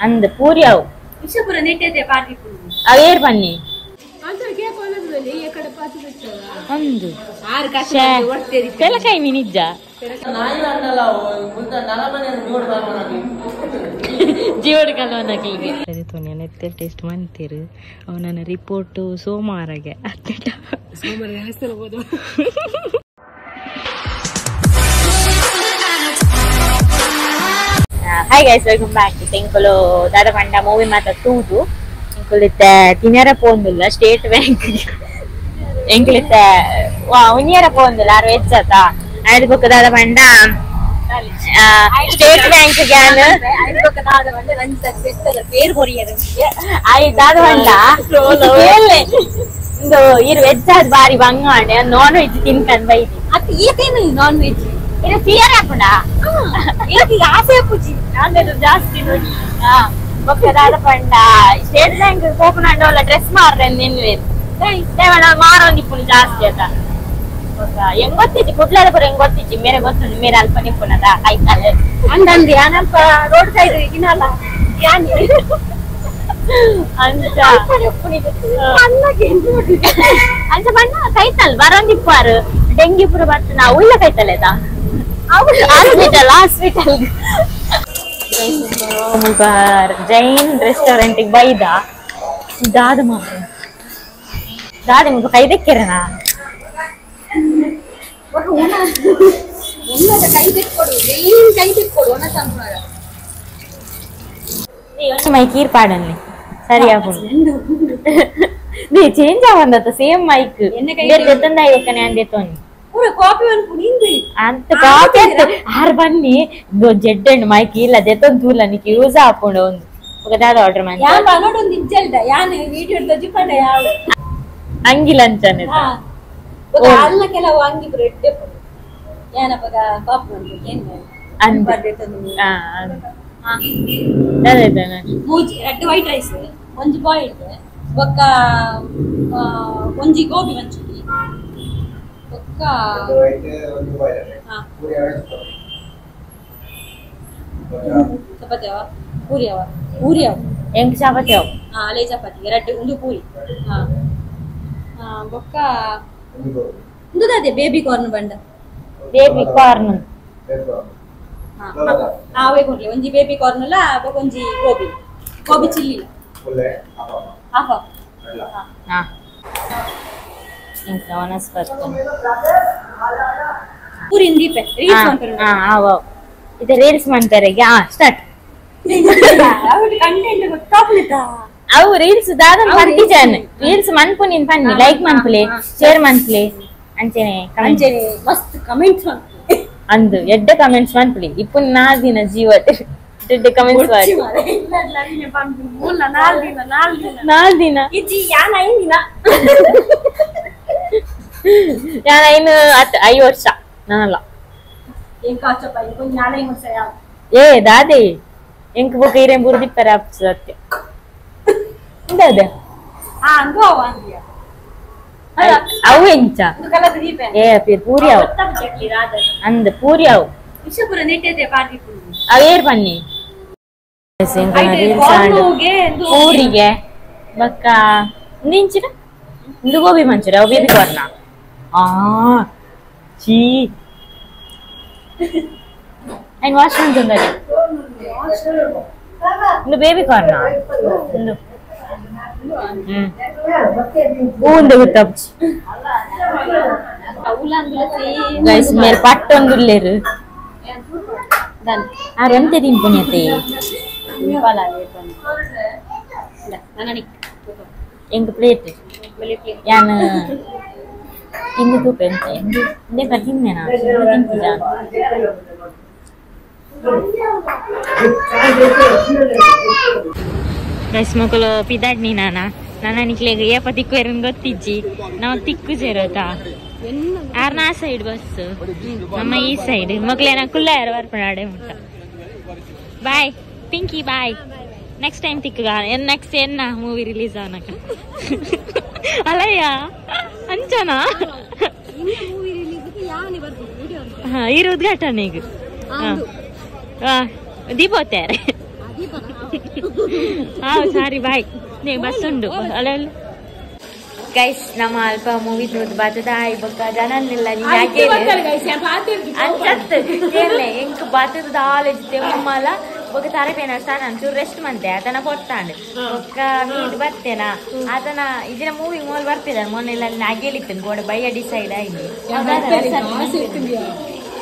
ಅಂದ್ ಪೂರಿ ಅವು ವಿಷಪುರ ನೆಟ್ಟೆ party aware ಬನ್ನಿ ಒಂದು ತೆಲಕಾಯಿ ನಿಜ ಜೀವಡ್ ಕಲ್ವನಕ್ಕೆ ನೆತ್ತೆ ಟೆಸ್ಟ್ ಮಾಡ್ತೀರು ಅವನ report ಸೋಮವಾರಗೆ Hi guys, welcome back to Tinkolo Dada Panda movie mata tudu. Inkulite tinera pondulla state bank. Inkulite uniera pondulla arvechata. Adi book Dada Panda state bank gana. Adi book Dada Panda ranjita settala per poriyadu. Ai Dada Panda kelle. Indo iru veg ad bari bangane non veg tinkan baidi. Ati ekenu non veg. Ini fear apna. Ini आसे पूछी नांदे तो जास्ती नोडी बक्कदाद पंडा state bank coconut वाला dress मार रहे निन्वे देवना मारोंदी पुनी जास्ती आता ओका ಎಂಗೊತ್ತಿತಿ ಕುಡ್ಲಾದಪುರ ಎಂಗೊತ್ತಿತಿ ಮೇರೆ ಗೊತ್ತು ಮೇರೆ ಅಲ್ಪ ನಿಪುಣದ ಕೈಕಾಲೆ ಅಂದಂದಿ ಅನಲ್ಪ ರೋಡ್ ಸೈಡ್ ಇಗಿನಲ್ಲ ಯಾನಿ ಅಂತ ಪುನಿ ಅನ್ನಗೆ ನೋಡಿ ಅಂತ ಬಣ್ಣ ಕೈತಲ್ ಬರೋಂದಿಪ್ಪಾರು ಡೆಂಗಿಪುರ ಬರ್ತನ ಉಲ್ಲ ಕೈತಲೆದಾ hospital Jain restaurant baida dada muka kai dekkirana unnada kai dekkodu jain kai dekkodu ona sampara nee mic ear padanni sariya podu nee change avandata same mic enne kai dettanda ivakkane andetoni pura copy one pudindi anta copy ar banni do jet and mic illa deton thula niki use apondo undu okadada order man ya banodu undu ijjalda yane video doji panda ya angilanchane ha oka alla kelavu angi bread depodu yana paga copy one kenne and birthday tandu ha adedana mooji red white rice onji boiled oka onji gobi manchuri chapati puri puri ಎಂಟು ಚಪಾತಿ ಅಲೆ ಚಪಾತಿ ಎರಡು ಒಂದು ಪೂರಿ ಬೊಕ್ಕ baby corn ಬಂಡ baby corn ಅವೇ ಕೊಡ್ಲಿ ಒಂಜಿ baby corn ಅಲ್ಲ ಒಂಜಿ ಗೋಬಿ ಚಿಲ್ಲಿ ಹಾಫ್ ఇంకా వనస్పతి పూరి ఇందీపే రీల్స్ ಮಾಡ್ತಾರೆ ಇದು ರೀಲ್ಸ್ ಮಾಡ್ತಾರೆ ಸ್ಟಾರ್ಟ್ ಅವಳು ಕಂಟೆಂಟ್ ಗೊತ್ತಾಗ್ಲಿಲ್ಲ ಅವು ರೀಲ್ಸ್ ದಾದನ ಬರ್ತಿಜಾನೆ ರೀಲ್ಸ್ ಮನ್ಪು ನೀನ್ ಪನ್ನಿ ಲೈಕ್ ಮನ್ಪುಲೆ ಶೇರ್ ಮನ್ಪುಲೆ ಅಂಚೆನೆ ಮಸ್ತ್ ಕಮೆಂಟ್ಸ್ ಅಂದು ಎಡ್ಡ ಕಮೆಂಟ್ಸ್ ಮನ್ಪುಲೆ ಇಪ್ಪು ನಾದಿನ ಜೀವತೆ ಎಡ್ಡ ಕಮೆಂಟ್ಸ್ ಮಾಡಿ ನಾಲ್ ದಿನ ಇಜ್ಜಿ ಯಾನ ಐದಿನ ഞാൻ അതിന് 5 വർഷം ഞാനല്ല ഏ ദാദേ എനിക്ക് ബുക്കീരെ ബുർദി പരാപ്സ് സത്യം എന്താ അത് ಅವು ಎಂಚ ಏ ಪೂರಿಯಾವು ಅಂದ ಪೂರಿಯಾವು ಅವೇರ್ ಬನ್ನಿ ಪೂರಿಗೆ ಬಕ್ಕ ಇಂಚಿನ ಇಂದು ಗೋಬಿ ಮಂಚೂರಿ ಅವು ಬೇಬಿ ಕಾರ್ನ ಚೀ ಅಂಡ್ ವಾಶ್ ಮಾಡ್ತಂದರೆ ಇಂದು ಬೇಬಿ ಕಾರ್ನ ಇಂದು ಹೂಂದೆ ಗೊತ್ತಾಪ್ಚಿ ಗೈಸ್ ಮೇರೆ ಪಟ್ಟೊಂದುಲ್ಲೇರು ಆರೆಂತೆ ತಿನ್ಪುಣ್ಯತೆ ಎಂಗ್ ಪ್ಲೇಟ್ ಯಾನು ತಿಂದು ತೂಪೆಂತೆ ಇಂದೇಕ ತಿನ್ನೆ ನಾನು ತಿಂತಿದ್ದ ಗೈಸ್ ಮಕ್ಕಳು ಪಿದಾಡ್ನಿ ನನ್ನ ನಿಕ್ಲೆಗೆ ಏಪ ತಿಕ್ಕು ಎರನ್ ಗೊತ್ತಿಜ್ಜಿ ನಾವು ತಿಕ್ಕು ಸೇರೋತಾ ಆರ್ ನಾ ಸೈಡ್ ಬಸ್ ನಮ್ಮ ಈ ಸೈಡ್ ಮಕ್ಳೇನ ಕುಲ್ಲ ಯಾರು ಬರ್ಪಡಾಡೆ ಮುಟ್ಟ ಬಾಯ್ ಪಿಂಕಿ ಬಾಯ್ ನೆಕ್ಸ್ಟ್ ಟೈಮ್ ತಿಕ್ಕಗ ನೆಕ್ಸ್ಟ್ ಏನ ಮೂವಿ ರಿಲೀಸ್ ಆನಕ ಅಲ್ಲಯ್ಯ ಅಂಚನಾ ಈ ಉದ್ಘಾಟನೆಗೆ ದೀಪೋತ್ತಾರೆ ಸಾರಿ ಬಾಯ್ ನೀ ಬಸ್ ಉಂಡು ಅಲ್ಲ ಗೈಸ್ ನಮ್ಮ ಅಲ್ಪ ಮೂವಿ ನೋಡ್ ಬಾತದ ಇವಾಗ ಜನನ್ನೆಲ್ಲ ಎಂಕ್ ಬಾತದ ಆಲೋಚ್ ತೆಮ್ಮಲ ఒక తరపైన స్థానం రెస్ట్ మంతే అతను పొట్టాండు ఒక్క మీది బರ್ತೇನಾ ಆತನ ಇದರ ಮೂವಿ ಮೋಲ್ ಬರ್ತಿದ್ದಾರೆ ಮೊನ್ನೆ ಎಲ್ಲ ನಾಗೇಳಿತ್ತು ಗೋಡೆ ಬಯ್ಯ ಡಿಸೈಡ್ ಆಯ್ತು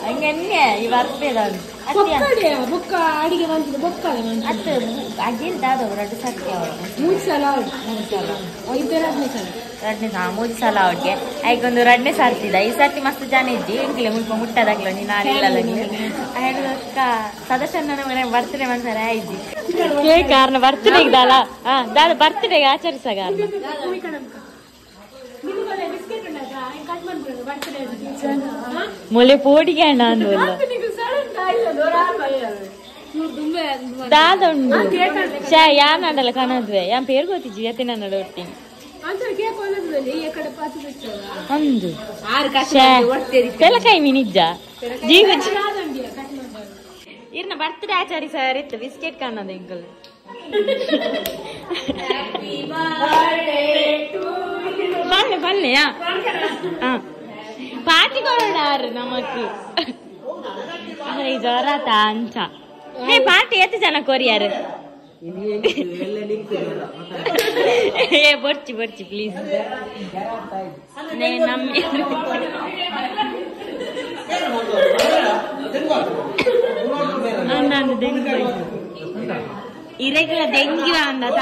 ಹಂಗೆ ಈ ಬರ್ತಿದ ಅಜ್ಜಿಲ್ದಾದವು 2 ಸರ್ತಿ ಅವರು 3 ಸಲ 3 ಸಲ ಅವ್ರಿಗೆ ಐಗೊಂದು 2ನೇ ಸರ್ತಿದ ಈ ಸರ್ತಿ ಮಸ್ತ್ ಜನ ಇದ್ದಿ ಎಂಕ್ಲೆ ಮುಟ್ಟದಾಗ್ಲ ನೀನು ಆಲಿಲ್ಲದಾಗ್ಲಿ ಸದಸ್ಯನ ಮನೆ ಬರ್ತಡೇ ಮನ್ಸರ ಆಯ್ತು ಕಾರಣ ಬರ್ತಡೇ ಇದ್ದಲ್ಲ ದಾದ ಬರ್ತಡೇಗೆ ಆಚರಿಸಾಗ ಮೊಲೆ ಪೋಡಿಗೆ ಅಣ್ಣ ಅಂದ್ವಲ್ಲ దాదుండు యాన్ అండల కనద్వే యాన్ పేరు గోతిజి యతిన నడొట్టి అందు తెలకై మినిజ్జ జీవజ్ ಇರ್ನ ಬರ್ತ್ಡೇ ಆಚಾರಿ ಸರ್ ಇತ್ತು ಬಿಸ್ಕೆಟ್ ಕಾಣೋದು ಎಂಕಲ್ ಬನ್ನಿ ಬನ್ನಿ ಪಾರ್ಟಿ ಕೊಡೋಣ ನಮಕ್ ಈ ಜೋರಾತ ಅಂಚ ಹೇ ಪಾರ್ಟಿ ಎಷ್ಟು ಜನ ಕೊರಿಯಾರು ಏ ಬರ್ಚಿ ಬರ್ಚಿ ಪ್ಲೀಸ್ ನಂದು ಡೆಂಗ್ಯೂ ಇರೆಗ್ಯುಲರ್ ಡೆಂಗ್ಯೂ ಅಂದದ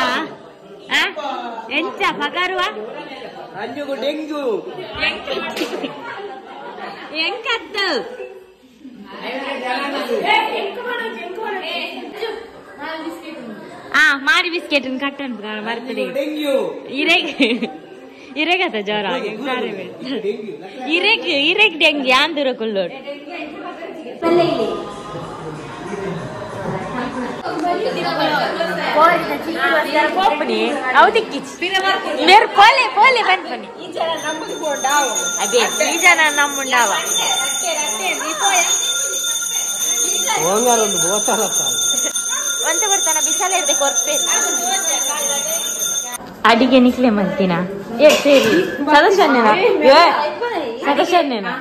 ಎಂಚ ಪಗಾರುವ ಡೆಂಗ್ಯೂ ಎಂಕದ್ದು ಮಾರಿ ಬಿಸ್ಕೆಟ್ ಕಟ್ಟನ್ ಬರ್ತದೆ ಇರೆಗತ ಜ್ವರ ಇರೆಗ್ ಡೆಂಗಿ ಆಂದೂರ ಕೊಲ್ಲೋಡು ಅದೇ ಈ ಜನ ನಮ್ಮುಂಡಾವ ಒಂತ ಬರ್ತಾನ ಬಿಸಾಲ ಇರ್ದೆ ಕೊರ್ಪೆ ಅಡಿಗೆ ನಿಕ್ಲೆ ಮಂತಿನ ಏ ಸೇರಿ ಸದಸ್ಯನೇನಾ ಸದಸ್ಯನೇನಾ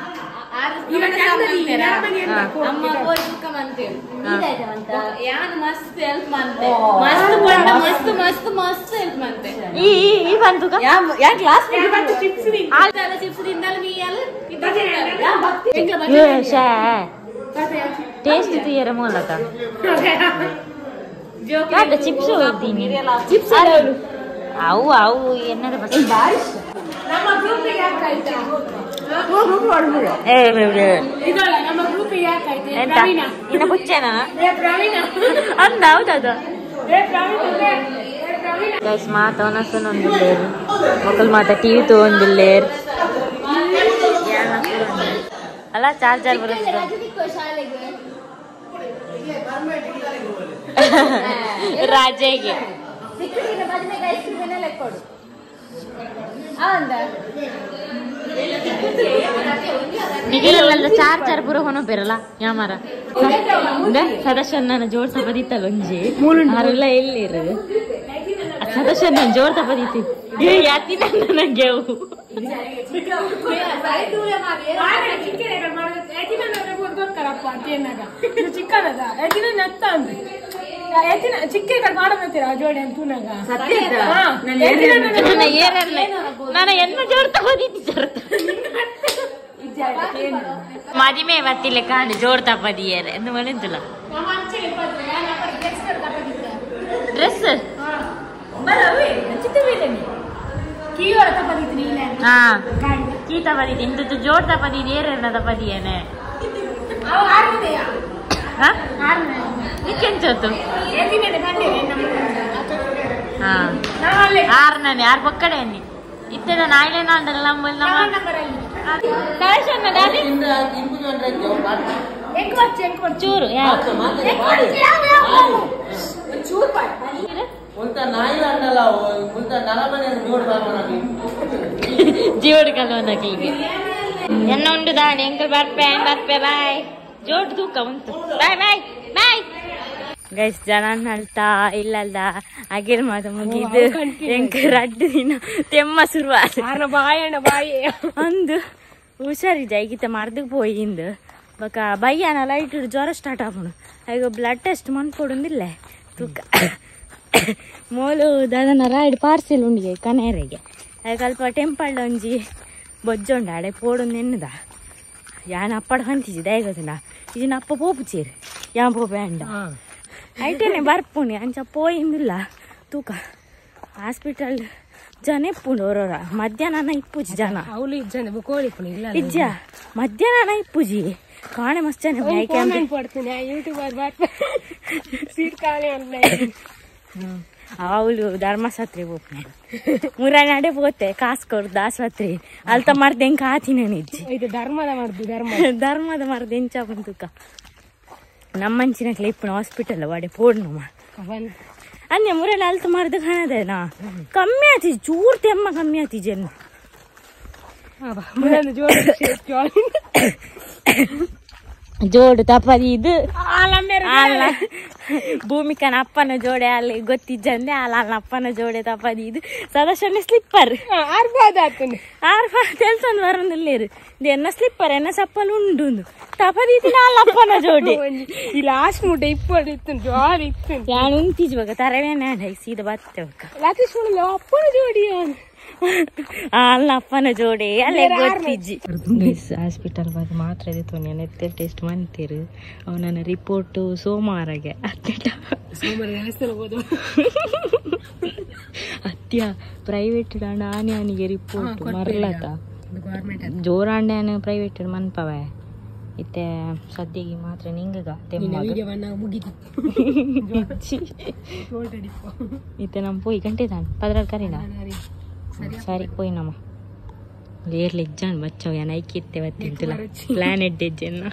ಟೇಸ್ಟ್ ತೀಯರ ಮೂಲಕ ಚಿಪ್ಸ್ ಹೋಗ್ತೀನಿ ಚಿಪ್ಸ್ ಅವು ಅವು ಏನಾರ ಇನ್ನ ಪುಚ್ಚೇನಾ ಅಂದ ಹೌದದ ಗೈಸ್ ಮಾತ ಒಂದಿಲ್ಲೇರು ಮಕ್ಕಳು ಮಾತ ಟಿವಿ ತಗೊಂಡಿಲ್ಲೇರು ಅಲ್ಲ ಚಾರ್ಜರ್ ಬರುತ್ತೆ ರಾಜೆಗೆ ನಿಖಿಲಲ್ಲ ಚಾರ್ಜರ್ ಪೂರ ಹೊನ ಬೇರಲ್ಲ ಯಾಮಾರ ಸದಸ್ಯ ನನ್ನ ಜೋಡ್ಸ ಬದಿತ್ತಲ್ಲ ಒಂಜಿ ಅವರೆಲ್ಲ ಎಲ್ಲಿ ಇರೋದು ಸದಸ್ಯ ನಾನು ಜೋಡ್ಸ ಬದಿತ್ತು ಯಾತಿ ನನಗೆ ಚಿಕ್ಕದ ಚಿಕ್ಕ ಮಾಡಬತ್ತೀರಾ ಜೋಡಿ ಅಂತ ನಾನು ಎನ್ನ ಜೋಡ್ ತಗೋದಿದ್ದ ಮದಿಮೆ ಬತ್ತಿಲ್ಲ ಕಾಂಡು ಜೋಡ್ ತಪ್ಪದಿಯರೆ ಎಂದು ಮಣಿದ್ದಿಲ್ಲ ಡ್ರೆಸ್ ಹಾ ಕೀ ತಪದಿತ್ತು ಇಂಥದ್ದು ಜೋಡ್ ತಪ್ಪದಿದ್ದು ಏರೇನ ತಪ್ಪದಿಯೇನೆ ನಿಕ್ಕೆಂಚೋತು ಆರ್ನೇ ಯಾರು ಪಕ್ಕಡೆ ಅನ್ನಿ ಇತ್ತದ ನಾಯಿಲೆ ನಾಂಡಲ್ಲ ನಮ್ಮ ಚೂರು ಜೀವಡ್ ಕಲ್ವನಕ್ಕೆ ಎನ್ನ ಉಂಟು ದಾಣಿ ಎಂಕಲ್ ಬರ್ಪೆ ಬರ್ಪೆ ಬಾಯ್ ಜೋಡ್ ತೂಕ ಉಂಟು ಬಾಯ್ ಬಾಯ್ ಬಾಯ್ ಗೈಸ್ ಜನ ನಲ್ತಾ ಇಲ್ಲಲ್ಲ ಆಗಿರ್ ಮಾತು ಮುಗಿದು ಎಂಕ ರಡ್ಡು ದಿನ ತೆಮ್ಮ ಶುರುವಾದ ಬಾಯಿ ಅಂದು ಹುಷಾರಿದ್ದ ಈಗಿತ ಮರ್ದಕ್ಕೆ ಪೋಯಿಂದು ಬಕ ಬಯ್ಯನ ಲೈಟ್ ಜ್ವರ ಸ್ಟಾರ್ಟ್ ಆಗೋಣ ಈಗ ಬ್ಲಡ್ ಟೆಸ್ಟ್ ಮನ್ಕೊಡೊಂದಿಲ್ಲ ತೂಕ ಮೋಲು ದಾದನ ರಾಯ್ಡ್ ಪಾರ್ಸೆಲ್ ಉಂಡಿಗೆ ಕನೇರಿಗೆ ಈಗ ಅಲ್ಪ ಟೆಂಪಲ್ ಒಂಜಿ ಬೊಜ್ಜೊಂಡ ಆಡೆ ಪೋಡೊಂದು ಎನ್ನದ ಯಾನ ಅಪ್ಪಡ ಹಂತಿಜಿ ದಯಗದಿನ ಇದನ್ನ ಅಪ್ಪ ಪೋಪುಚೀರಿ ಯಾನ್ ಪೋಪೆ ಅಂಡ ಐಟೇನೆ ಬರ್ಪುಣಿ ಅಂಚ ಪೋಯಿಂದಿಲ್ಲ ತೂಕ ಹಾಸ್ಪಿಟಲ್ ಜನ ಇಪ್ಪುಂಡು ಅವರವರ ಮಧ್ಯಾಹ್ನ ಇಪ್ಪುಜಿ ಜನ ಅವಳು ಜನ ಕೋಳಿ ಇಜ್ಜ ಮಧ್ಯಾಹ್ನ ಇಪ್ಪುಜಿ ಕಾಣೆ ಮಸ್ತ್ ಜನ ಪಡ್ತೀನಿ ಯೂಟ್ಯೂಬ್ ಸೀಟ್ ಕಾಣೆ ಅವಳು ಧರ್ಮಸತ್ರೆ ಹೋಗ್ನೆ ಮುರಾನಾಡೆ ಹೋತೆ ಕಾಸು ಕೊಡ್ದು ಆಸ್ಪತ್ರೆ ಅಲ್ತ ಮರ್ದ ಹೆಂಗ್ ಕಾತಿನ ನಿಜ್ಜಿ ಇದು ಧರ್ಮದ ಮರ್ದ ಹೆಂಚ ಬಂತುಕ ನಮ್ಮಂಚಿನಕ್ಲೆ ಇಪ್ಪಣ ಹಾಸ್ಪಿಟಲ್ ವಾಡೆ ಪೋಡ್ನಮ್ಮ अन्य मुरे लाल तुम्हारे दिखाना देना कम्मी आती चूर तेम्मा कम्मी आती जन ಜೋಡು ತಪ್ಪದಿದ್ದು ಅಲ್ಲ ಭೂಮಿಕನ ಅಪ್ಪನ ಜೋಡೆ ಅಲ್ಲಿ ಗೊತ್ತಿದ್ದಂದೆ ಅಲ್ಲ ಅಪ್ಪನ ಜೋಡೆ ತಪ್ಪದಿದ್ದು ಸದಸ್ಯನ ಸ್ಲಿಪ್ಪರ್ తెలుసు వరందిల్లేరు ఎన్న స్లిప్పర్ ఎన్న చెప్పలు ఉండు తపదీతి నాళ్ళ అప్పన జోడి ఈ లాస్ట్ ముట్ట ఇప్పుడు ఇస్తుంది జోడి ఇస్తుంది యాను ఉంతిజువక తరవేనే సీద బత్తెవక లతీశ్వరులు అప్పన జోడి ಅಲ್ಲ ಅಪ್ಪನ ಜೋಡಿ ಅಲ್ಲೇ ಗೊತ್ತಿಜ್ಜಿ ಹಾಸ್ಪಿಟಲ್ ಬಗ್ಗೆ ಮಾತ್ರ ಎತ್ತೋನಿ ನೆತ್ತೆ ಟೆಸ್ಟ್ ಮಾಡ್ತೀರು ಅವನ ರಿಪೋರ್ಟು ಸೋಮವಾರಗೆ ಅತ್ಯ ಪ್ರೈವೇಟ್ ಆನೆ ಅವನಿಗೆ ರಿಪೋರ್ಟ್ ಮರ್ಲತ ಜೋರಾಂಡೆ ಪ್ರೈವೇಟ್ ಮನ್ಪವೆ ಇತ್ತೆ ಸದ್ಯಗೆ ಮಾತ್ರ ನಿಂಗಗ ಇತ್ತೆ ನಮ್ಮ ಪೋಯಿ ಗಂಟೆ ತಾನು ಪದ್ರಾಲ್ ಕರೀನ ಸರಿ పోయి నమ్మ లేర్లు ఎగ్జామ్ వచ్చావు నైకి ఎత్తే వత్తింతులా ప్లానెట్ ఎజ్జన్న